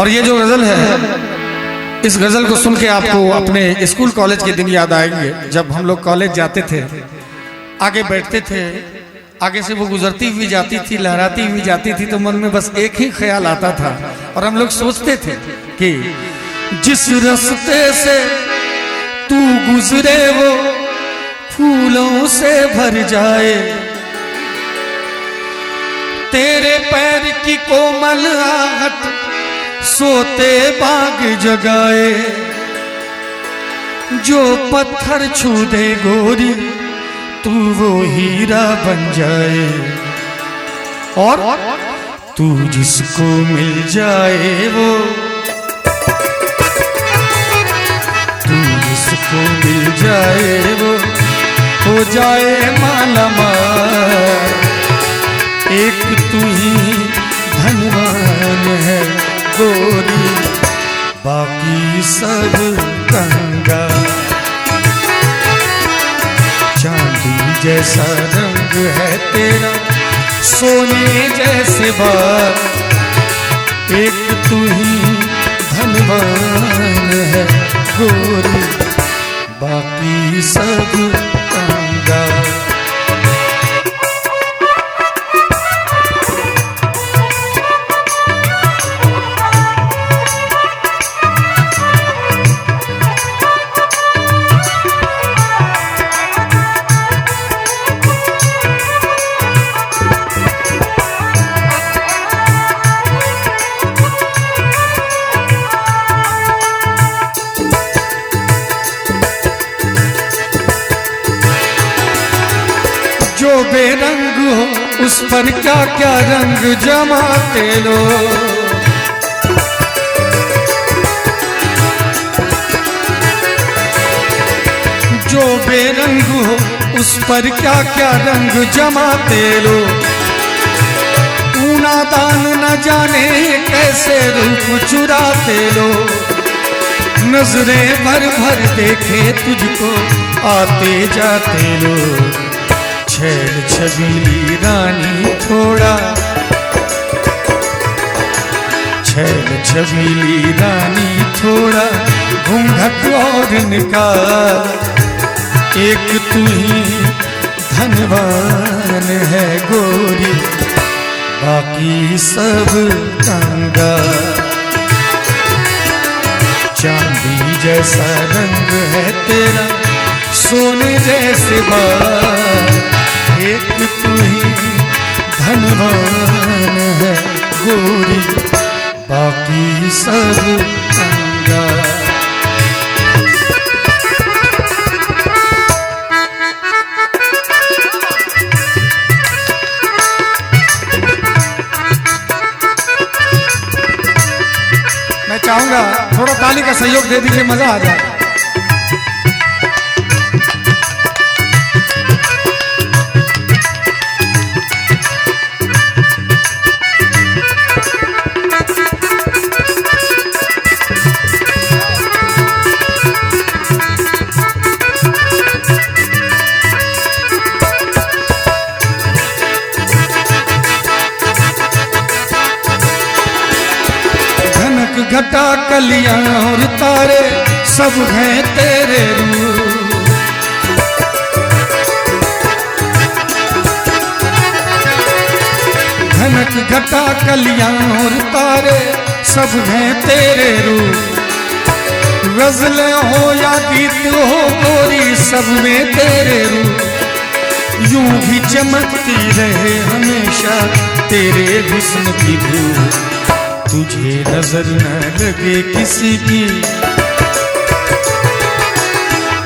और ये जो गजल है, इस गजल को सुन के आपको अपने स्कूल कॉलेज के दिन याद आएंगे। जब हम लोग कॉलेज जाते थे, आगे बैठते थे, आगे से वो गुजरती हुई जाती थी, लहराती हुई जाती थी, तो मन में बस एक ही ख्याल आता था और हम लोग सोचते थे कि जिस रास्ते से तू गुजरे वो फूलों से भर जाए, तेरे पैर की कोमल आहट सोते बाग जगाए, जो पत्थर छू दे गोरी तू वो हीरा बन जाए, और तू जिसको मिल जाए वो, तू जिसको मिल जाए वो हो जाए माला माल। एक तू ही धनवान है गोरी, बाकी सब कंगाल। चांदी जैसा रंग है तेरा, सोने जैसे बाल, एक तू ही धनवान है गोरी, बाकी सब कंगाल। जो बेरंग हो उस पर क्या क्या रंग जमाते लो, जो बेरंग हो उस पर क्या क्या रंग जमाते लो। ऊना दान न जाने कैसे रूप चुराते लो, नजरें भर भर देखे तुझको आते जाते लो। छैल छबीली रानी थोड़ा, छैल छबीली रानी थोड़ा घूंघट और निकाल, एक तू ही धनवान है गोरी, बाकी सब कंगाल। चांदी जैसा रंग है तेरा, सोने जैसे बाल, एक तू ही धनवान है गोरी, बाकी सब कंगाल। मैं चाहूंगा थोड़ा ताली का सहयोग दे दीजिए, मजा आ जाए। घटा कलियां और तारे सब हैं तेरे रूप, धनक घटा कलियां और तारे सब हैं तेरे रूप। गजलें हो या गीत हो गोरी सब में तेरे रूप, यूं ही चमकती रहे हमेशा तेरे हुस्न की धूप। तुझे नजर न लगे किसी की,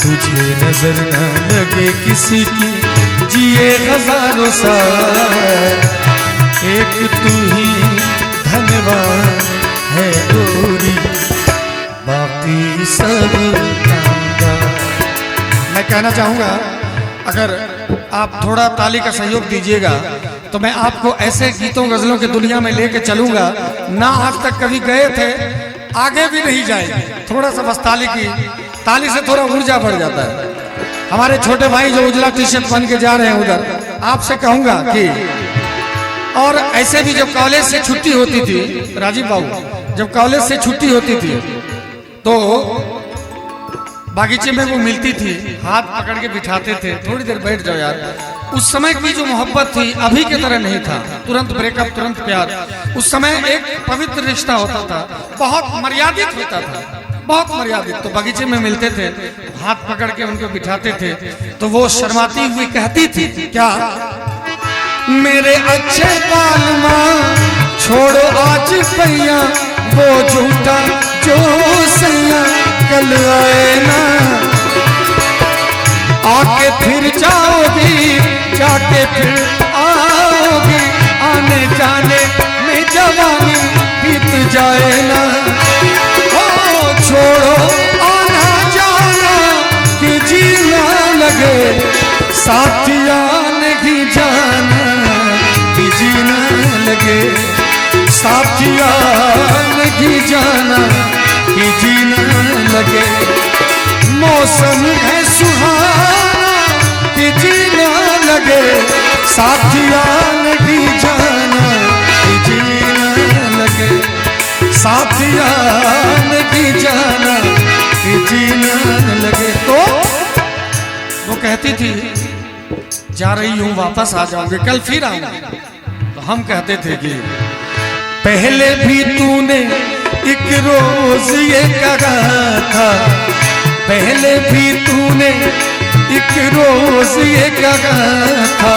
तुझे नजर न लगे किसी की, जिए हजारों साल, एक तू ही धनवान है गोरी, बाकी सब कंगाल। मैं कहना चाहूंगा, अगर आप थोड़ा ताली का सहयोग दीजिएगा तो मैं आपको ऐसे गीतों गजलों के दुनिया में लेके चलूंगा ना आज तक कभी गए थे, आगे भी नहीं जाएंगे। थोड़ा सा बस ताली से थोड़ा ऊर्जा बढ़ जाता है। हमारे छोटे भाई जो उजला टी शर्ट पहन के जा रहे हैं उधर, आपसे कहूंगा कि, और ऐसे भी जब कॉलेज से छुट्टी होती थी राजीव बाबू, जब कॉलेज से छुट्टी होती थी तो बागीचे में वो मिलती थी, हाथ पकड़ के बिठाते थे, थोड़ी देर बैठ जाओ यार। उस समय की जो मोहब्बत थी अभी के तरह नहीं था, तुरंत ब्रेकअप तुरंत प्यार। उस समय एक पवित्र रिश्ता होता था, बहुत मर्यादित होता था, बहुत मर्यादित। तो बगीचे में मिलते थे, हाथ पकड़ के उनको बिठाते थे, तो वो शर्माती हुई कहती थी क्या, मेरे अच्छे बालमा छोड़ो आज पैया, वो झूठा जो सैया कल आए ना, आके फिर जाओगी, जाके फिर आओगी, आने जाने में जवानी बीत जाए ना। ओ छोड़ो आना जाना कि जीना लगे, साथिया नहीं जाना कि जीना लगे, साथिया नहीं जाना कि जीना लगे। मौसम है सुहाना कि जीना लगे, साथिया नहीं जाना कि जीना लगे, साथिया नहीं जाना कि जीना लगे। तो वो कहती थी जा रही हूँ वापस आ जाऊंगी, कल फिर आऊंगी। तो हम कहते थे कि पहले भी तूने एक रोज ये कहा था, पहले भी तूने एक रोज ये कहा था,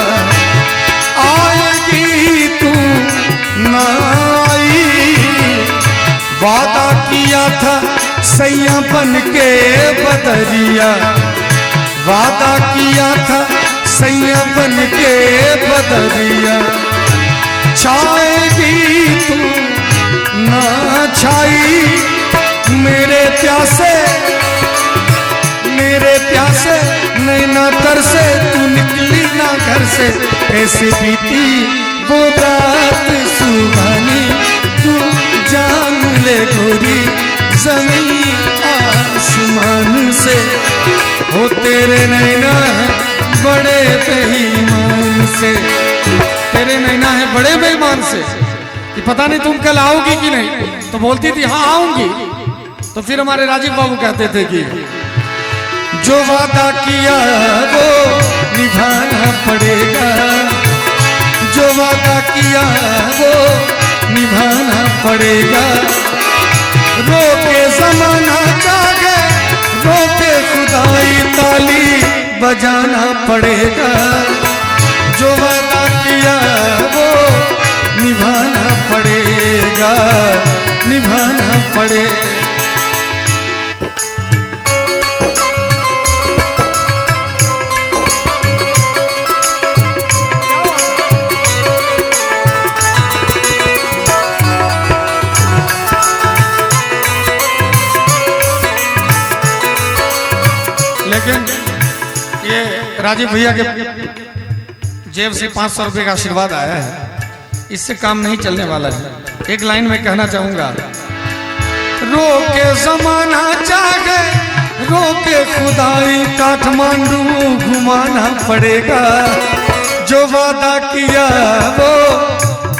आएगी तू ना आई, वादा किया था सैया बन के बदरिया, वादा किया था सैया बन के बदरिया, छाएगी तू ना छाई, मेरे प्यासे नैना तरसे, तू निकली ना घर से, ऐसे बीती वो रात सुहानी, तू जान ले गोरी जमीन आसमान से, हो तेरे नैना बड़े बेईमान से, तेरे नैना है बड़े बेईमान से, कि पता नहीं तुम कल आओगी कि नहीं। तो बोलती थी हाँ आऊंगी। तो फिर हमारे राजीव बाबू कहते थे कि जो वादा किया वो निभाना पड़ेगा, जो वादा किया वो निभाना पड़ेगा, रोके जमाना जागे, रोके खुदाई ताली बजाना पड़ेगा, जो वादा किया वो निभाना पड़ेगा, निभाना पड़ेगा। लेकिन ये राजीव भैया के जेब से 500 रुपए का आशीर्वाद आया है, इससे काम नहीं चलने वाला है। एक लाइन में कहना चाहूंगा, रोके जमाना चाहे, रोके खुदाई काठमांडू घुमाना पड़ेगा, जो वादा किया वो।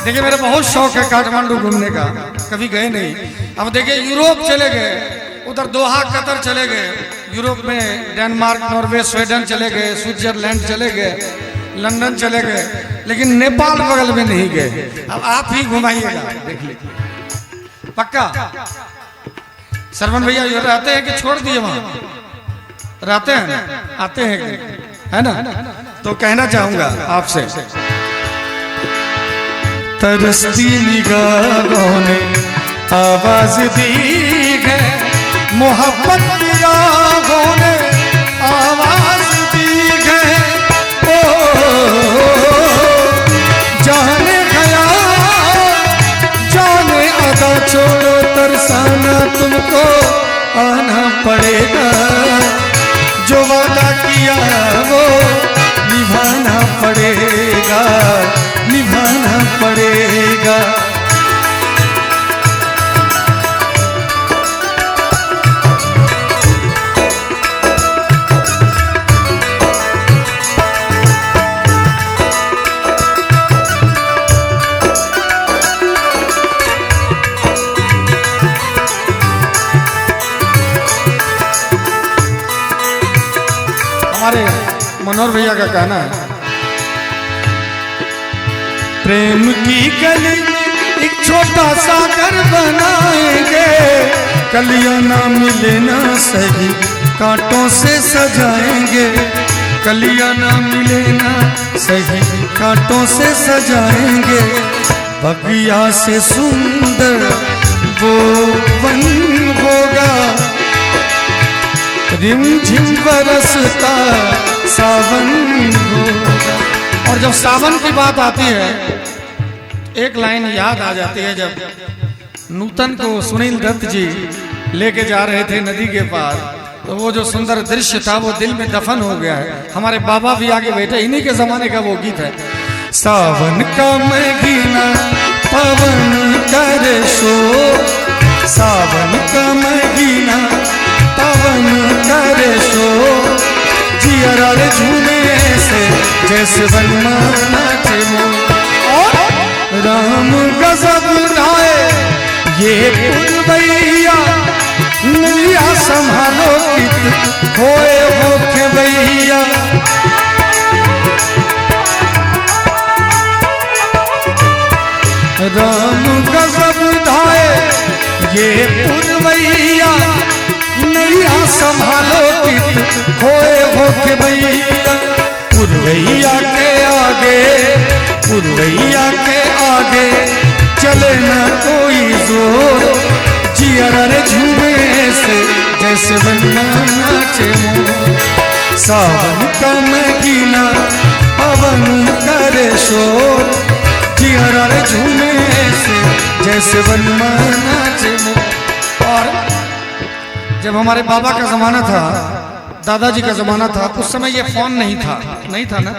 देखिए मेरा बहुत शौक है काठमांडू घूमने का, कभी गए नहीं। अब देखिए यूरोप चले गए, उधर दोहा कतर चले गए, यूरोप में डेनमार्क नॉर्वे स्वीडन चले गए, स्विट्जरलैंड चले गए, लंदन चले गए, लेकिन नेपाल बगल में नहीं गए। अब आप ही घुमाइएगा, देख लीजिए पक्का। सरवन भैया ये रहते हैं कि छोड़ दिए, वहां रहते हैं, आते हैं, है ना। तो कहना चाहूंगा आपसे, तरसती निगाहों ने आवाज दी है, मोहब्बत की राहों ने आवाज दी है, ओ जाने गया जाने अदा, छोड़ो तरसाना तुमको आना पड़ेगा, जो वादा किया वो निभाना पड़ेगा, निभाना पड़ेगा। मनोहर भैया का कहना है, प्रेम की गली एक छोटा सा घर बनाएंगे, कलियां ना मिले ना सही कांटों से सजाएंगे, कलियां ना मिले ना सही कांटों से सजाएंगे, बगिया से सुंदर वो वन होगा, रिमझिम बरसता सावन होगा। और जब सावन की बात आती है, एक लाइन याद आ जाती है, जब नूतन को सुनील दत्त जी लेके जा रहे थे नदी के पार, तो वो जो सुंदर दृश्य था वो दिल में दफन हो गया है। हमारे बाबा भी आगे बैठे, इन्हीं के जमाने का वो गीत है, सावन का महीना पवन करे शोर, सावन का महीना पवन करे शोर, जियरा रे झूमे से जैसे बनना नाचे मोर, राम गजब ढाए ये पुरवैया, नैया संभालो कित होए होके भैया, राम गजब ढाए ये पुरवैया, नैया संभालो कित होए होके भैया, पुरवैया के आगे, पुरवैया के आगे चले न कोई जोर, जियरा रे झूमे से जैसे बनना नाचे मोर, सावन का महीना पवन करे शोर, जियरा रे झूमे से जैसे बनना नाचे मोर। और जब हमारे बाबा का जमाना था, दादाजी का जमाना था, उस समय ये फोन नहीं था ना,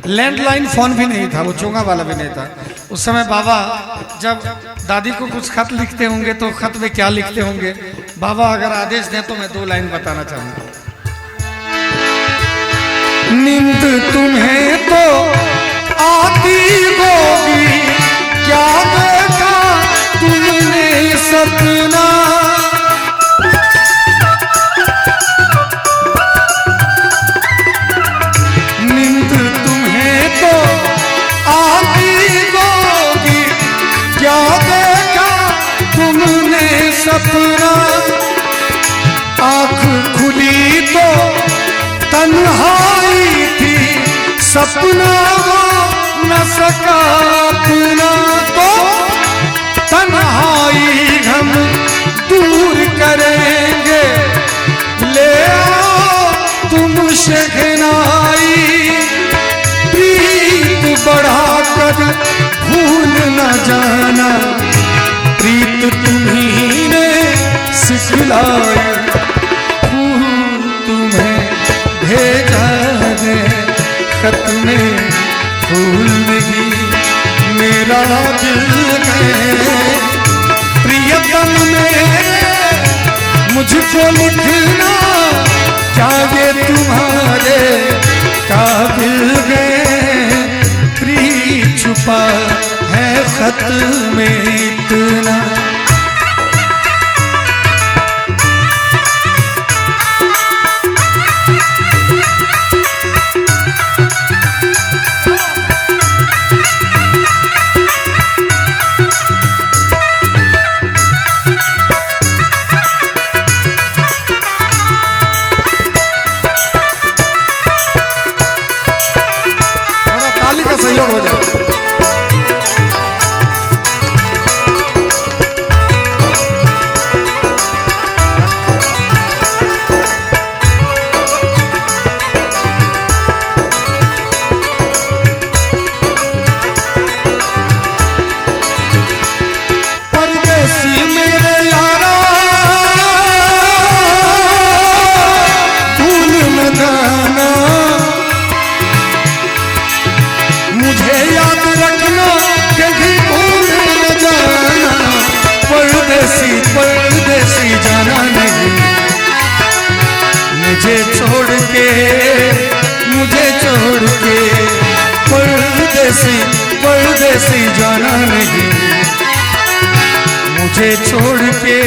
लैंडलाइन फोन भी नहीं था, वो चोंगा वाला भी नहीं था। उस समय बाबा जब दादी को कुछ खत लिखते होंगे तो खत में क्या लिखते होंगे, बाबा अगर आदेश दें तो मैं 2 लाइन बताना चाहूंगा। नींद तुम्हें तो आती होगी, क्या देखा तुमने सपना, नींद तुम्हें तो आती होगी, क्या देखा तुमने सपना, आँख खुली तो तन्हाई थी, सपना वो न सका अपना, तो तन्हाई हम दूर करेंगे, ले आओ तुम शहनाई, प्रीत बढ़ाकर भूल न जाना, प्रीत तुम्ही ने सिखलाई, फूल तुम्हें भेजा है खत में, फूल नहीं मेरा दिल है, प्रियतम में मुझको लिखना, चाहे तुम्हारे काबिल है, प्रीत छुपा है खत में इतना। सहयोग हो जाए। परदेसी मेरे यारा भूल मनाना, मुझे याद रखना कभी भूल न जाना, परदेसी परदेसी जाना नहीं, मुझे छोड़ के परदेसी परदेसी जाना नहीं, मुझे छोड़ के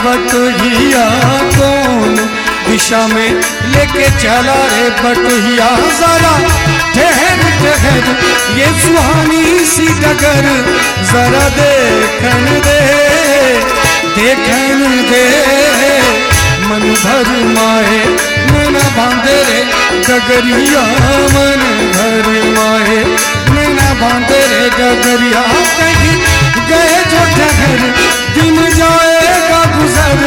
बटोहिया कौन दिशा में लेके चला रे बटोहिया जरा ठहर ठहर ये सुहानी सी डगर जरा देखन दे मन भर माए मन बांधे रे डगरिया मन भर माए मन बांधे रे डगरिया कहीं गए जो ठहर दिन जाएगा गुजर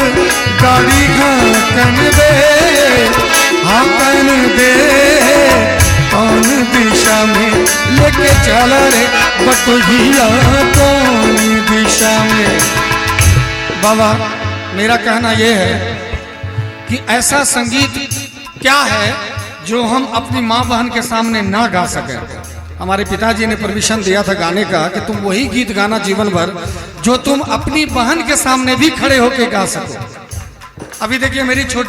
गाड़ी हाँकन दे कौन दिशा में लेके चला रे बटोहिया कौन दिशा में। बाबा मेरा कहना यह है कि ऐसा संगीत क्या है जो हम अपनी माँ बहन के सामने ना गा सके। हमारे पिताजी ने परमिशन दिया था गाने का कि तुम वही गीत गाना जीवन भर जो तुम अपनी बहन के सामने भी खड़े होकर गा सको। अभी देखिए मेरी छोटी